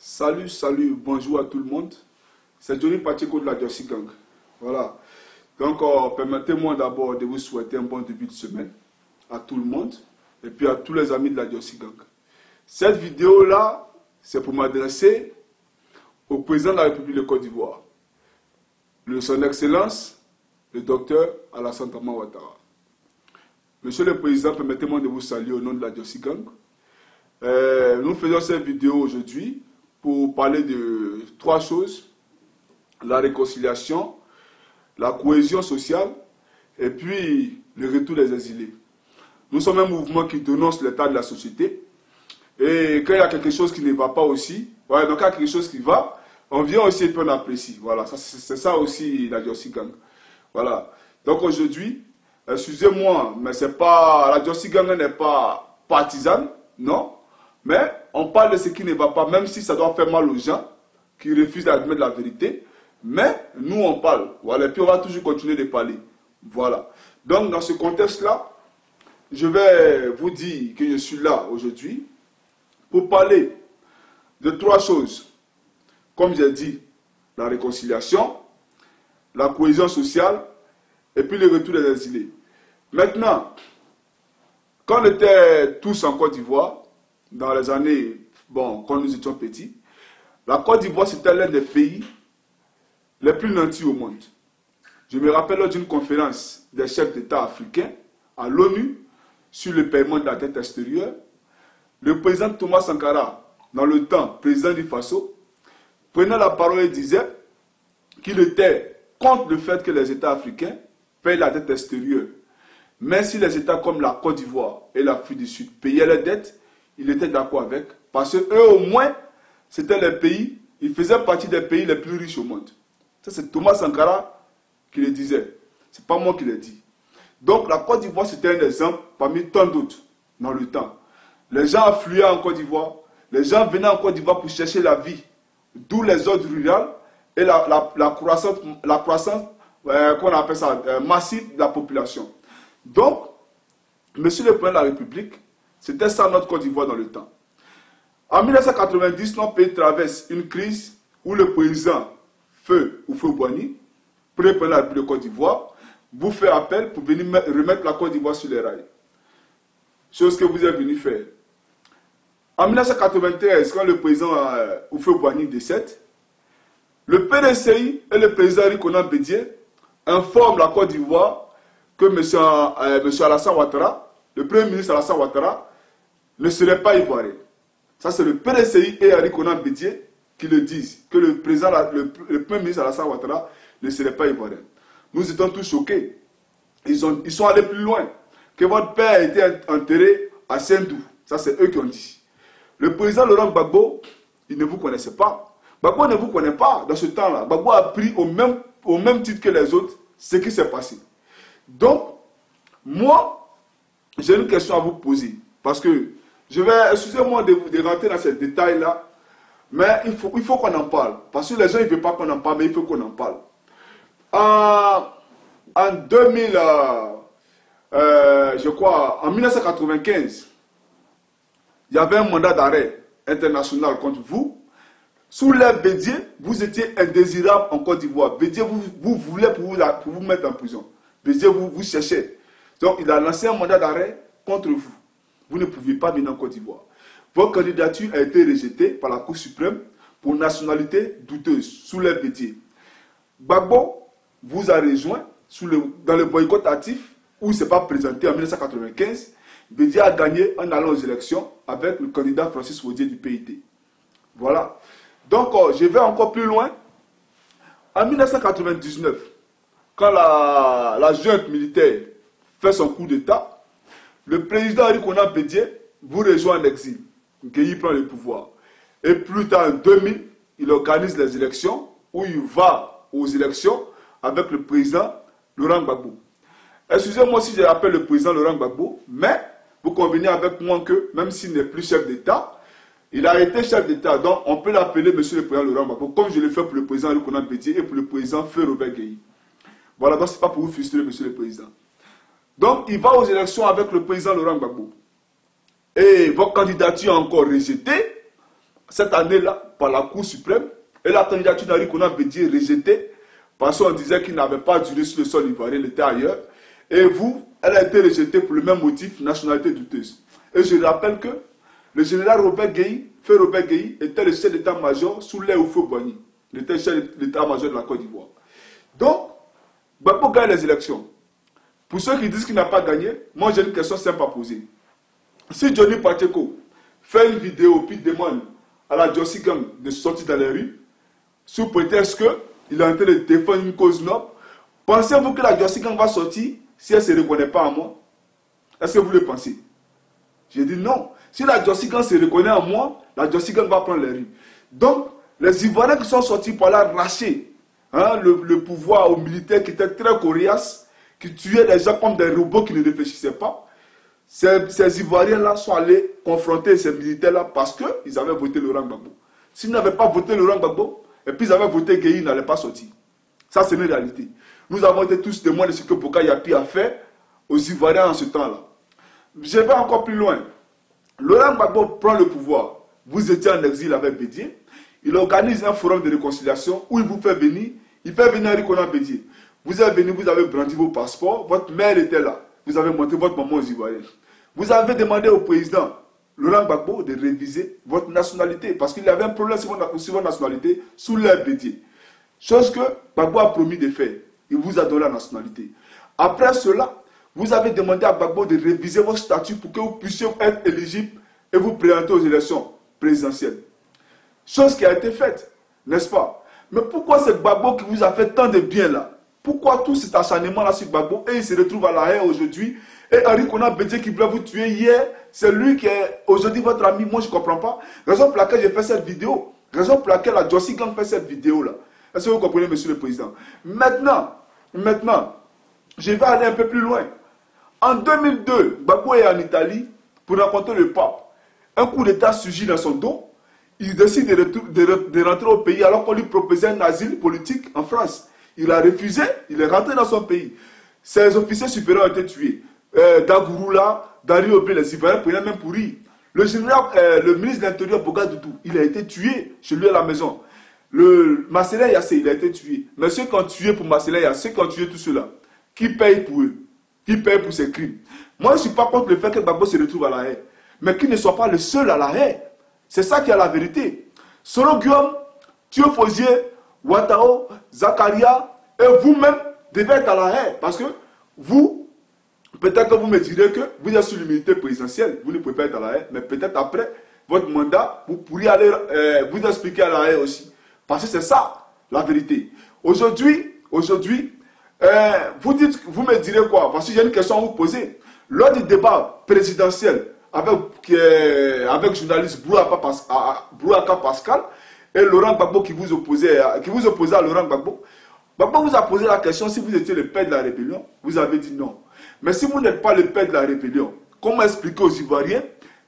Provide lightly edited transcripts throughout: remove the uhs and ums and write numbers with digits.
Salut, bonjour à tout le monde. C'est Johnny Pacheco de la Jersey Gang. Voilà. Donc, permettez-moi d'abord de vous souhaiter un bon début de semaine à tout le monde et puis à tous les amis de la Jersey Gang. Cette vidéo-là, c'est pour m'adresser au président de la République de Côte d'Ivoire, son Excellence, le docteur Alassane Dramane Ouattara. Monsieur le Président, permettez-moi de vous saluer au nom de la Jersey Gang. Nous faisons cette vidéo aujourd'hui pour parler de trois choses: la réconciliation, la cohésion sociale et puis le retour des exilés. Nous sommes un mouvement qui dénonce l'état de la société, et quand il y a quelque chose qui ne va pas aussi, donc quand il y a quelque chose qui va, on vient aussi et puis on apprécie. Voilà, c'est ça aussi la Jersey Gang. Voilà. Donc aujourd'hui, excusez-moi, mais c'est pas, la Jersey Gang n'est pas partisane, non, mais on parle de ce qui ne va pas, même si ça doit faire mal aux gens qui refusent d'admettre la vérité. Mais nous on parle, voilà, et puis on va toujours continuer de parler. Voilà. Donc dans ce contexte-là, je vais vous dire que je suis là aujourd'hui pour parler de trois choses. Comme j'ai dit, la réconciliation, la cohésion sociale et puis le retour des exilés. Maintenant, quand on était tous en Côte d'Ivoire, dans les années, quand nous étions petits, la Côte d'Ivoire c'était l'un des pays les plus nantis au monde. Je me rappelle lors d'une conférence des chefs d'État africains à l'ONU sur le paiement de la dette extérieure, le président Thomas Sankara, dans le temps président du Faso, prenait la parole et disait qu'il était contre le fait que les États africains payent la dette extérieure. Mais si les États comme la Côte d'Ivoire et l'Afrique du Sud payaient les dettes, il était d'accord avec, parce qu'eux au moins, c'était les pays, ils faisaient partie des pays les plus riches au monde. Ça c'est Thomas Sankara qui le disait, c'est pas moi qui l'ai dit. Donc la Côte d'Ivoire c'était un exemple parmi tant d'autres dans le temps. Les gens affluaient en Côte d'Ivoire, les gens venaient en Côte d'Ivoire pour chercher la vie, d'où les ordres ruraux et la croissance qu'on appelle ça, massive de la population. Donc, Monsieur le Président de la République, c'était ça notre Côte d'Ivoire dans le temps. En 1990, notre pays traverse une crise où le président Feu Houphouët-Boigny, premier président de la République de Côte d'Ivoire, vous fait appel pour venir remettre la Côte d'Ivoire sur les rails. Chose que vous êtes venu faire. En 1993, quand le président Houphouët-Boigny décède, le PDCI et le président Rikonan Bédié informent la Côte d'Ivoire que M. Alassane Ouattara, le premier ministre Alassane Ouattara, ne serait pas ivoirien. Ça, c'est le PDCI et Rikonan Bédié qui le disent, que le premier ministre Alassane Ouattara ne serait pas ivoirien. Nous étions tous choqués. Ils sont allés plus loin. Que votre père a été enterré à Saint-Dou. Ça, c'est eux qui ont dit. Le président Laurent Gbagbo, il ne vous connaissait pas. Gbagbo ne vous connaît pas dans ce temps-là. Gbagbo a appris au même titre que les autres ce qui s'est passé. Donc, moi, j'ai une question à vous poser. Parce que, excusez-moi de rentrer dans ces détails-là, mais il faut qu'on en parle. Parce que les gens ne veulent pas qu'on en parle, mais il faut qu'on en parle. En 2000, je crois, en 1995, il y avait un mandat d'arrêt international contre vous. Sous l'ère Bédié, vous étiez indésirable en Côte d'Ivoire. Bédié vous voulait pour vous mettre en prison. Bédié vous cherchez. Donc il a lancé un mandat d'arrêt contre vous. Vous ne pouviez pas venir en Côte d'Ivoire. Votre candidature a été rejetée par la Cour suprême pour nationalité douteuse, sous l'ère Bédié. Gbagbo vous a rejoint dans le boycott actif où il ne s'est pas présenté en 1995. Bédié a gagné en allant aux élections avec le candidat Francis Wodié du PIT. Voilà. Donc, je vais encore plus loin. En 1999, quand la junte militaire fait son coup d'État, le président Rikonan Bédié vous rejoint en exil. Il prend le pouvoir. Et plus tard, en 2000, il organise les élections où il va aux élections avec le président Laurent Gbagbo. Excusez-moi si je rappelle le président Laurent Gbagbo, mais vous convenez avec moi que même s'il n'est plus chef d'État, il a été chef d'État, donc on peut l'appeler Monsieur le Président Laurent Gbagbo, comme je l'ai fait pour le président Rikonan Bédié et pour le président Feu Robert Gueye. Voilà, donc ce n'est pas pour vous frustrer, Monsieur le Président. Donc il va aux élections avec le président Laurent Gbagbo. Et votre candidature est encore rejetée cette année-là, par la Cour suprême et la candidature d'Henri Konan Bédié rejetée parce qu'on disait qu'il n'avait pas duré sur le sol ivoirien, il était ailleurs. Et vous, elle a été rejetée pour le même motif, nationalité douteuse. Et je rappelle que le général Robert Gueye, Feu Robert Gueye, était le chef d'état-major sous l'air Oufo-Boigny. Il était le chef d'état-major de la Côte d'Ivoire. Donc, Gbagbo gagne les élections. Pour ceux qui disent qu'il n'a pas gagné, moi j'ai une question simple à poser. Si Johnny Pacheco fait une vidéo puis demande à la Djossi Gang de sortir dans les rues, sous prétexte qu'il est en train de défendre une cause noble, pensez-vous que la Djossi Gang va sortir si elle ne se reconnaît pas en moi? Est-ce que vous le pensez? J'ai dit non. Si la Djossi Gang se reconnaît en moi, la Djossi Gang va prendre les rues. Donc, les Ivoiriens qui sont sortis pour aller arracher le pouvoir aux militaires qui étaient très coriaces, qui tuaient les gens comme des robots qui ne réfléchissaient pas, ces Ivoiriens-là sont allés confronter ces militaires-là parce qu'ils avaient voté Laurent Gbagbo. S'ils n'avaient pas voté Laurent Gbagbo, et puis ils avaient voté Gueye, ils n'allaient pas sortir. Ça, c'est une réalité. Nous avons été tous témoins de ce que Boka Yapi a fait aux Ivoiriens en ce temps-là. Je vais encore plus loin. Laurent Gbagbo prend le pouvoir. Vous étiez en exil avec Bédié. Il organise un forum de réconciliation où il vous fait venir. Il fait venir Henri Konan Bédié. Vous êtes venu, vous avez brandi vos passeports. Votre mère était là. Vous avez montré votre maman aux Ivoiriens. Vous avez demandé au président Laurent Gbagbo de réviser votre nationalité. Parce qu'il y avait un problème sur votre nationalité sous l'ère Bédié. Chose que Gbagbo a promis de faire. Il vous a donné la nationalité. Après cela, vous avez demandé à Gbagbo de réviser votre statut pour que vous puissiez être éligible et vous présenter aux élections présidentielles. Chose qui a été faite, n'est-ce pas? Mais pourquoi c'est Gbagbo qui vous a fait tant de bien là? Pourquoi tout cet acharnement là sur Gbagbo et il se retrouve à la haie aujourd'hui? Et Henri Konan Bédié qui voulait vous tuer hier, c'est lui qui est aujourd'hui votre ami. Moi je ne comprends pas. Raison pour laquelle j'ai fait cette vidéo. Raison pour laquelle la Djossi Gang fait cette vidéo là. Est-ce que vous comprenez, monsieur le président? Maintenant, je vais aller un peu plus loin. En 2002, Gbagbo est en Italie pour rencontrer le pape. Un coup d'État surgit dans son dos. Il décide de rentrer au pays alors qu'on lui proposait un asile politique en France. Il a refusé, il est rentré dans son pays. Ses officiers supérieurs ont été tués. Dagouroula, Dario Obé, les Ivoiriens prenaient même pour rire. Le ministre de l'Intérieur, Boga Doudou, il a été tué chez lui à la maison. Le Marcelin Yassé, il a été tué. Mais ceux qui ont tué pour Marcelin Yassé, ceux qui ont tué tout cela, qui paye pour eux? Qui paye pour ces crimes? Moi, je ne suis pas contre le fait que Gbagbo se retrouve à la haie. Mais qu'il ne soit pas le seul à la haie. C'est ça qui est la vérité. Soro Guillaume, Thio Fosier, Ouattao, Zakaria et vous-même devez être à la haie. Parce que vous, peut-être que vous me direz que vous êtes sur l'immunité présidentielle. Vous ne pouvez pas être à la haie. Mais peut-être après votre mandat, vous pourriez aller vous expliquer à la haie aussi. Parce que c'est ça, la vérité. Aujourd'hui, vous me direz quoi? Parce que j'ai une question à vous poser. Lors du débat présidentiel avec le journaliste Brouaka Pascal et Laurent Gbagbo qui vous opposait à Laurent Gbagbo, Gbagbo vous a posé la question si vous étiez le père de la rébellion. Vous avez dit non. Mais si vous n'êtes pas le père de la rébellion, comment expliquer aux Ivoiriens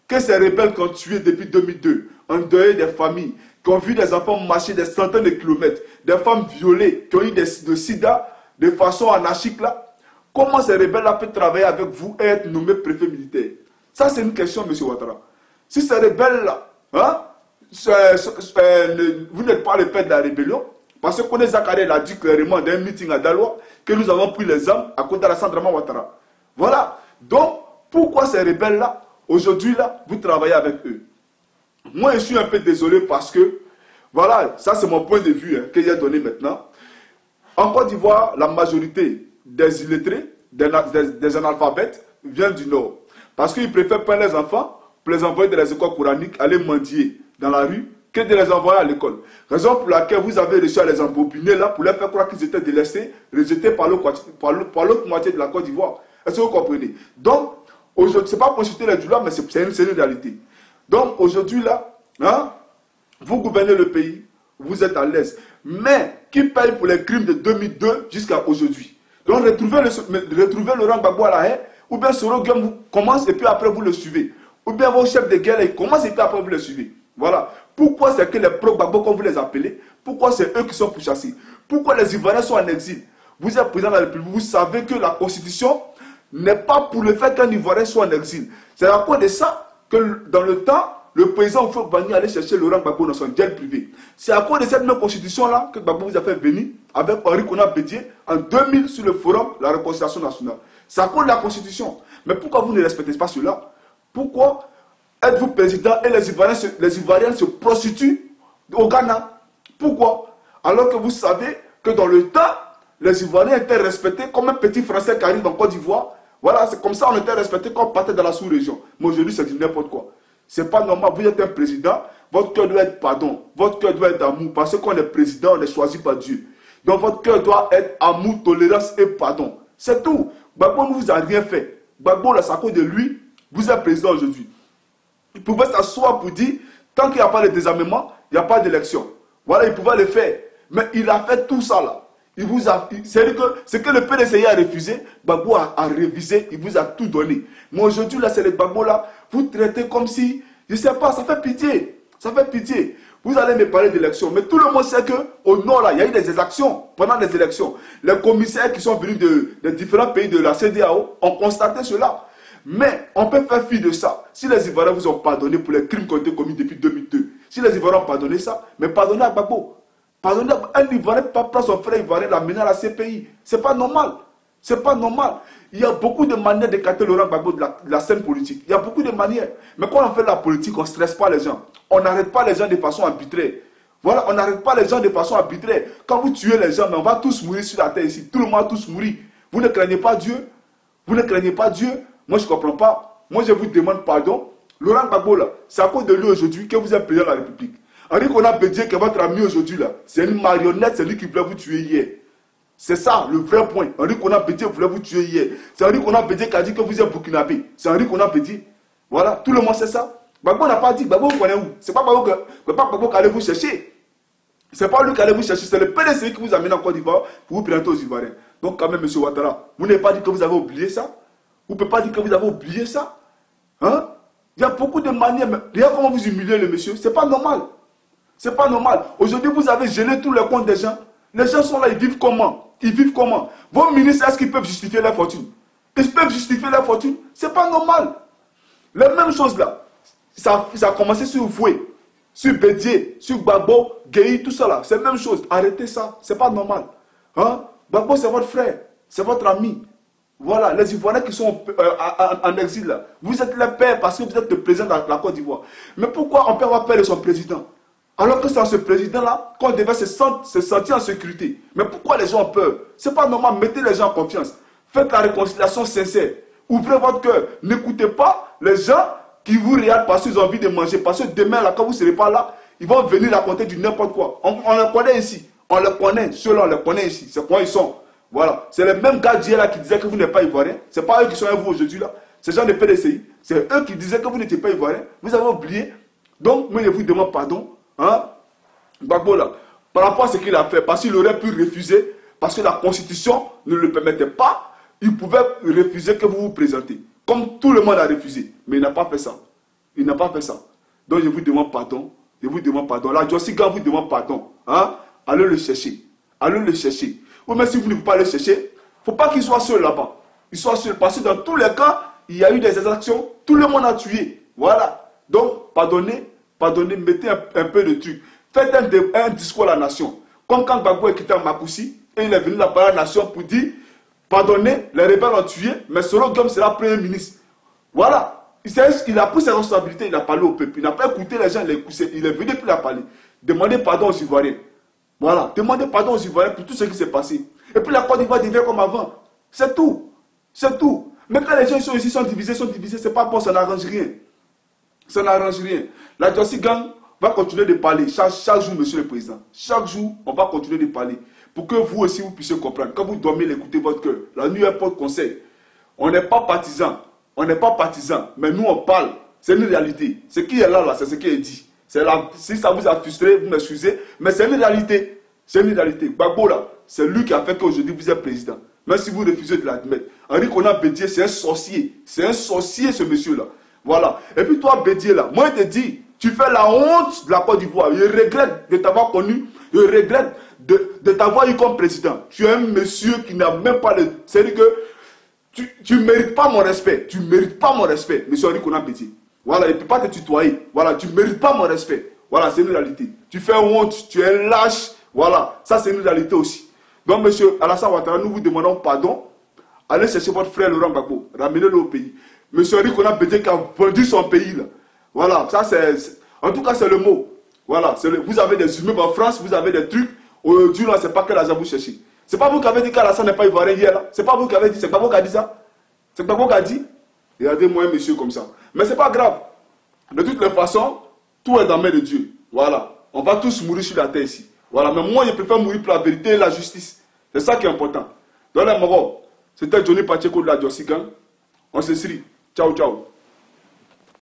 que ces rebelles qui ont tué depuis 2002, endeuillé des familles, qui ont vu des enfants marcher des centaines de kilomètres, des femmes violées, qui ont eu de sida de façon anarchique là, comment ces rebelles-là peuvent travailler avec vous et être nommés préfet militaire? Ça, c'est une question, M. Ouattara. Si ces rebelles-là, vous n'êtes pas le père de la rébellion, parce que Kone Zakare l'a dit clairement dans un meeting à Daloa, que nous avons pris les armes à Kondala Sandrama Ouattara. Voilà. Donc, pourquoi ces rebelles-là, aujourd'hui, là, vous travaillez avec eux? Moi, je suis un peu désolé parce que, voilà, ça c'est mon point de vue que j'ai donné maintenant. En Côte d'Ivoire, la majorité des illettrés, des analphabètes, vient du Nord. Parce qu'ils préfèrent prendre les enfants pour les envoyer dans les écoles coraniques, aller mendier dans la rue, que de les envoyer à l'école. Raison pour laquelle vous avez réussi à les embobiner là pour leur faire croire qu'ils étaient délaissés, rejetés par l'autre moitié de la Côte d'Ivoire. Est-ce que vous comprenez? Donc, aujourd'hui, ce n'est pas pour jeter les douleurs, mais c'est une réalité. Donc, aujourd'hui là, vous gouvernez le pays, vous êtes à l'aise. Mais qui paye pour les crimes de 2002 jusqu'à aujourd'hui? Donc, retrouvez Laurent Gbagbo à la haie, ou bien Soro Guillaume commence et puis après vous le suivez. Ou bien vos chefs de guerre, ils commencent et puis après vous le suivez. Voilà. Pourquoi c'est que les pro-Gbagbo, comme vous les appelez, pourquoi c'est eux qui sont pourchassés? Pourquoi les Ivoiriens sont en exil? Vous êtes président de la République, vous savez que la Constitution n'est pas pour le fait qu'un Ivoirien soit en exil. C'est à cause de ça que dans le temps, le président Houphouët Boigny allait chercher Laurent Gbagbo dans son jet privé. C'est à cause de cette même constitution-là que Gbagbo vous a fait venir avec Henri Konan Bédié en 2000 sur le forum La Réconciliation Nationale. C'est à cause de la constitution. Mais pourquoi vous ne respectez pas cela? Pourquoi êtes-vous président et les Ivoiriens se prostituent au Ghana? Pourquoi? Alors que vous savez que dans le temps, les Ivoiriens étaient respectés comme un petit Français qui arrive en Côte d'Ivoire. Voilà, c'est comme ça on était respectés quand on partait dans la sous-région. Mais aujourd'hui, c'est du n'importe quoi. C'est pas normal. Vous êtes un président, votre cœur doit être pardon, votre cœur doit être amour. Parce que quand on est président, on est choisi par Dieu. Donc votre cœur doit être amour, tolérance et pardon. C'est tout. Gbagbo ne vous a rien fait. Gbagbo, là, c'est à cause de lui, vous êtes président aujourd'hui. Il pouvait s'asseoir pour dire, tant qu'il n'y a pas de désarmement, il n'y a pas d'élection. Voilà, il pouvait le faire. Mais il a fait tout ça là. Il vous a, c'est-à-dire que ce que le PDCI a refusé, Gbagbo a révisé, il vous a tout donné. Mais aujourd'hui, là, c'est les Gbagbo là, vous traitez comme si, je ne sais pas, ça fait pitié. Ça fait pitié. Vous allez me parler d'élections, mais tout le monde sait qu'au nord, là, il y a eu des exactions pendant les élections. Les commissaires qui sont venus de différents pays de la CEDEAO ont constaté cela. Mais on peut faire fi de ça. Si les Ivoiriens vous ont pardonné pour les crimes qui ont été commis depuis 2002, si les Ivoiriens ont pardonné ça, mais pardonnez à Gbagbo. Pardonnez, un Ivoirien ne peut pas prendre son frère Ivoirien et l'amener à la CPI. C'est pas normal. C'est pas normal. Il y a beaucoup de manières d'écarter Laurent Gbagbo de la scène politique. Il y a beaucoup de manières. Mais quand on fait la politique, on ne stresse pas les gens. On n'arrête pas les gens de façon arbitraire. Voilà, on n'arrête pas les gens de façon arbitraire. Quand vous tuez les gens, mais on va tous mourir sur la terre ici. Tout le monde va tous mourir. Vous ne craignez pas Dieu? Vous ne craignez pas Dieu? Moi, je ne comprends pas. Moi, je vous demande pardon. Laurent Gbagbo, là, c'est à cause de lui aujourd'hui que vous êtes président de la République. Henri Konan Bédié, qui est votre ami aujourd'hui, là, c'est une marionnette, c'est lui qui voulait vous tuer hier. C'est ça, le vrai point. Henri Konan Bédié voulait vous tuer hier. C'est Henri Konan Bédié qui a dit que vous êtes burkinabé. C'est Henri Konan Bédié. Voilà, tout le monde sait ça. Gbagbo n'a pas dit. Gbagbo, vous connaissez où? C'est pas Gbagbo qui allait vous chercher. C'est pas lui qui allait vous chercher. C'est le PDCI qui vous amène en Côte d'Ivoire pour vous présenter aux Ivoiriens. Donc, quand même, M. Ouattara, vous n'avez pas dit que vous avez oublié ça? Vous ne pouvez pas dire que vous avez oublié ça? Hein? Il y a beaucoup de manières. Mais regarde comment vous humiliez le monsieur. C'est pas normal. C'est pas normal. Aujourd'hui, vous avez gelé tous les comptes des gens. Les gens sont là, ils vivent comment? Ils vivent comment? Vos ministres, est-ce qu'ils peuvent justifier leur fortune? Ils peuvent justifier leur fortune? C'est pas normal. Les mêmes choses là. Ça a commencé sur Foué, sur Bédié, sur Gbagbo, Gueye, tout ça là. C'est la même chose. Arrêtez ça. C'est pas normal. Hein? Gbagbo, c'est votre frère. C'est votre ami. Voilà, les Ivoiriens qui sont en exil là. Vous êtes les pères parce que vous êtes le président de la Côte d'Ivoire. Mais pourquoi on peut avoir peur de son président? Alors que c'est ce président-là qu'on devait se sentir en sécurité. Mais pourquoi les gens ont peur? C'est pas normal, mettez les gens en confiance. Faites la réconciliation sincère. Ouvrez votre cœur. N'écoutez pas les gens qui vous regardent parce qu'ils ont envie de manger. Parce que demain, là, quand vous ne serez pas là, ils vont venir raconter du n'importe quoi. On les connaît ici. On les connaît. Ceux-là, on les connaît ici. C'est quoi ils sont. Voilà. C'est les mêmes gars d'hier là qui disaient que vous n'êtes pas ivoirien. Ce n'est pas eux qui sont avec vous aujourd'hui là. Ces gens de PDCI. C'est eux qui disaient que vous n'étiez pas ivoirien. Vous avez oublié. Donc, moi, je vous demande pardon. Hein? Gbagbo là, par rapport à ce qu'il a fait, parce qu'il aurait pu refuser, parce que la constitution ne le permettait pas, il pouvait refuser que vous vous présentez. Comme tout le monde a refusé. Mais il n'a pas fait ça. Il n'a pas fait ça. Donc je vous demande pardon. Je vous demande pardon. La Djossigan vous demande pardon. Hein? Allez le chercher. Allez le chercher. Ou même si vous ne pouvez pas le chercher, il ne faut pas qu'il soit seul là-bas. Il soit seul. Parce que dans tous les cas, il y a eu des exactions. Tout le monde a tué. Voilà. Donc, pardonnez. Pardonnez, mettez un peu de trucs. Faites un discours à la nation. Comme quand Gbagbo est quitté Makoussi, et il est venu là-bas à la nation pour dire, pardonnez, les rebelles ont tué, mais Solo Guillaume sera Premier ministre. Voilà. Il a pris ses responsabilités, il a parlé au peuple. Il n'a pas écouté les gens, il est venu et puis il a parlé. Demandez pardon aux Ivoiriens. Voilà. Demandez pardon aux Ivoiriens pour tout ce qui s'est passé. Et puis la Côte d'Ivoire devient comme avant. C'est tout. C'est tout. Mais quand les gens sont ici, sont divisés, c'est pas bon, ça n'arrange rien. Ça n'arrange rien. La Djossigan va continuer de parler chaque jour, monsieur le président. Chaque jour, on va continuer de parler. Pour que vous aussi, vous puissiez comprendre. Quand vous dormez, écoutez votre cœur. La nuit est pas de conseil. On n'est pas partisans. On n'est pas partisans. Mais nous, on parle. C'est une réalité. Ce qui est là, c'est ce qui est dit. Si ça vous a frustré, vous m'excusez. Mais c'est une réalité. C'est une réalité. Gbagbo, là, c'est lui qui a fait qu'aujourd'hui, vous êtes président. Même si vous refusez de l'admettre. Henri Konan Bédié, c'est un sorcier. C'est un sorcier, ce monsieur-là. Voilà. Et puis toi, Bédié, là, moi, je te dis, tu fais la honte de la Côte d'Ivoire. Je regrette de t'avoir connu. Je regrette de t'avoir eu comme président. Tu es un monsieur qui n'a même pas le... C'est-à-dire que tu ne mérites pas mon respect. Tu ne mérites pas mon respect, monsieur Henri Konan Bédié. Voilà, il ne peut pas te tutoyer. Voilà, tu ne mérites pas mon respect. Voilà, c'est une réalité. Tu fais honte, tu es lâche. Voilà, ça c'est une réalité aussi. Donc, monsieur Alassane Ouattara, nous vous demandons pardon. Allez chercher votre frère Laurent Gbagbo, ramenez-le au pays. Monsieur Rikona Bédié qui a vendu son pays là. Voilà, ça c'est... En tout cas, c'est le mot. Voilà, vous avez des immeubles en France, vous avez des trucs. Aujourd'hui, là, c'est pas quel argent vous cherchez. C'est pas vous qui avez dit qu'Alassane n'est pas ivoirien hier là. C'est pas vous qui avez dit, c'est pas vous qui a dit ça. C'est pas vous qui a dit. Regardez-moi un monsieur comme ça. Mais c'est pas grave. De toutes les façons, tout est dans la main de Dieu. Voilà. On va tous mourir sur la terre ici. Voilà. Mais moi, je préfère mourir pour la vérité et la justice. C'est ça qui est important. Dans les morts, c'était Johnny Pacheco de la Diossi Gang. On se srie. Ciao, ciao.